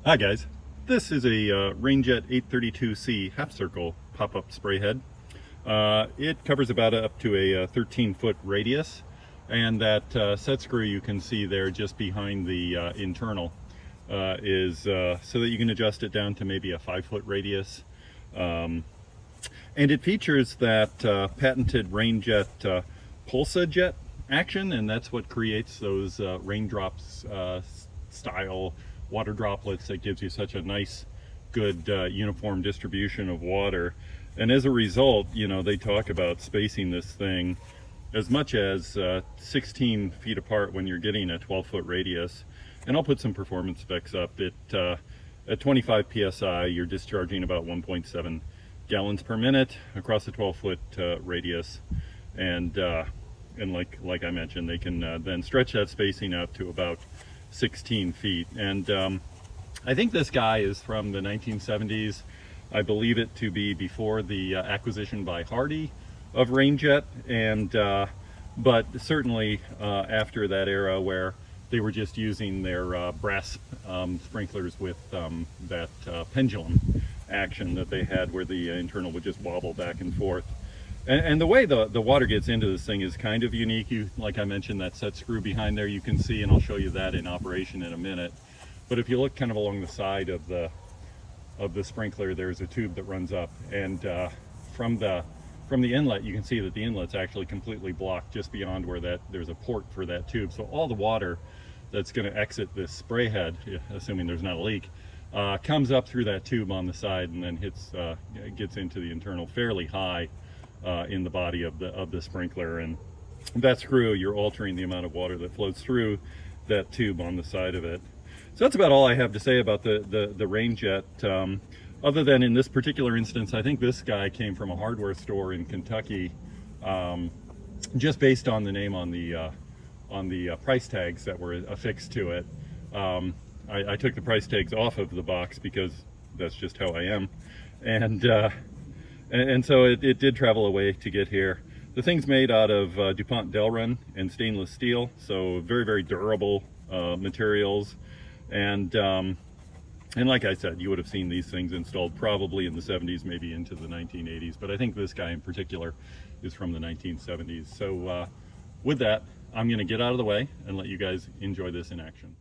Hi guys, this is a Rainjet 832C half circle pop-up spray head. It covers about up to a 13-foot radius, and that set screw you can see there just behind the internal is so that you can adjust it down to maybe a 5-foot radius. And it features that patented Rainjet Pulsa jet action, and that's what creates those raindrops style water droplets that gives you such a nice, good, uniform distribution of water. And as a result, you know, they talk about spacing this thing as much as 16 feet apart when you're getting a 12-foot radius. And I'll put some performance specs up. At 25 psi, you're discharging about 1.7 gallons per minute across a 12-foot radius. And like I mentioned, they can then stretch that spacing out to about 16 feet. And I think this guy is from the 1970s. I believe it to be before the acquisition by Hardy of Rainjet, and but certainly after that era where they were just using their brass sprinklers with that pendulum action that they had, where the internal would just wobble back and forth. And the way the water gets into this thing is kind of unique. Like I mentioned, that set screw behind there you can see, and I'll show you that in operation in a minute. But if you look kind of along the side of the sprinkler, there's a tube that runs up, and from the inlet you can see that the inlet's actually completely blocked just beyond where there's a port for that tube. So all the water that's going to exit this spray head, assuming there's not a leak, comes up through that tube on the side and then gets into the internal fairly high in the body of the sprinkler. And that screw, you're altering the amount of water that flows through that tube on the side of it. So that's about all I have to say about the Rainjet, other than in this particular instance, I think this guy came from a hardware store in Kentucky, just based on the name on the price tags that were affixed to it. I took the price tags off of the box because that's just how I am, and so it did travel a way to get here. The thing's made out of DuPont Delrin and stainless steel, so very, very durable materials. And like I said, you would have seen these things installed probably in the 70s, maybe into the 1980s. But I think this guy in particular is from the 1970s. So with that, I'm going to get out of the way and let you guys enjoy this in action.